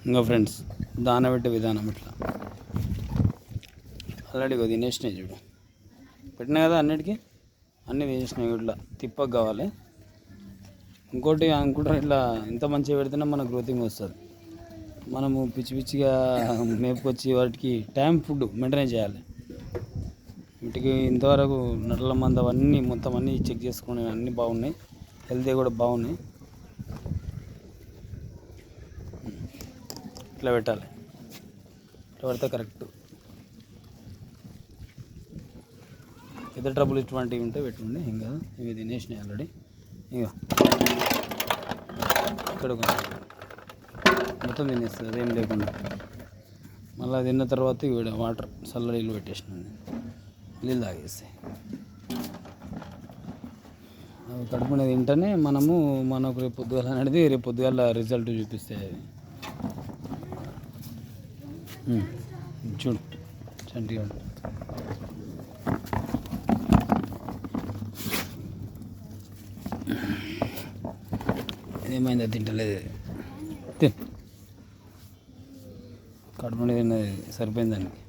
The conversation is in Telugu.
ఇంకా ఫ్రెండ్స్ దానబెట్టే విధానం ఇట్లా ఆల్రెడీ తినేసినాయి చూడు, పెట్టినా కదా అన్నిటికీ, అన్నీ తినేసినాయి. ఇట్లా తిప్పకు కావాలి. ఇంకోటి అనుకుంటారు ఇట్లా ఇంత మంచిగా పెడితేనే మన గ్రోతింగ్ వస్తుంది. మనము పిచ్చి పిచ్చిగా మేపుకొచ్చి వాటికి టైం ఫుడ్ మెయింటైన్ చేయాలి. వీటికి ఇంతవరకు నట్ల మంద అవన్నీ మొత్తం అన్నీ చెక్ చేసుకుని అన్నీ బాగున్నాయి, హెల్తీ కూడా బాగున్నాయి. ఇట్లా పెట్టాలి, ఇట్లా పెడితే కరెక్ట్. పెద్ద ట్రబుల్ ఇటువంటివి ఉంటే పెట్టుకోండి, ఇంకా ఇవి తినేసినాయి ఆల్రెడీ. ఇంకా ఇక్కడ మొత్తం తినేస్తుంది అదేం లేకుండా. మళ్ళీ తిన్న తర్వాత ఇవి వాటర్ చల్ల నీళ్ళు పెట్టేసినాను, నీళ్ళు తాగేస్తాయి. అవి కడుపునే తింటేనే మనకు రేపు పొద్దుగాల అనేది రేపు పొద్దుగాల రిజల్ట్ చూపిస్తాయి. అది చూడు చంటిగా ఏమైందో తింటలేదు, కడుపునే తిన్నది సరిపోయింది దానికి.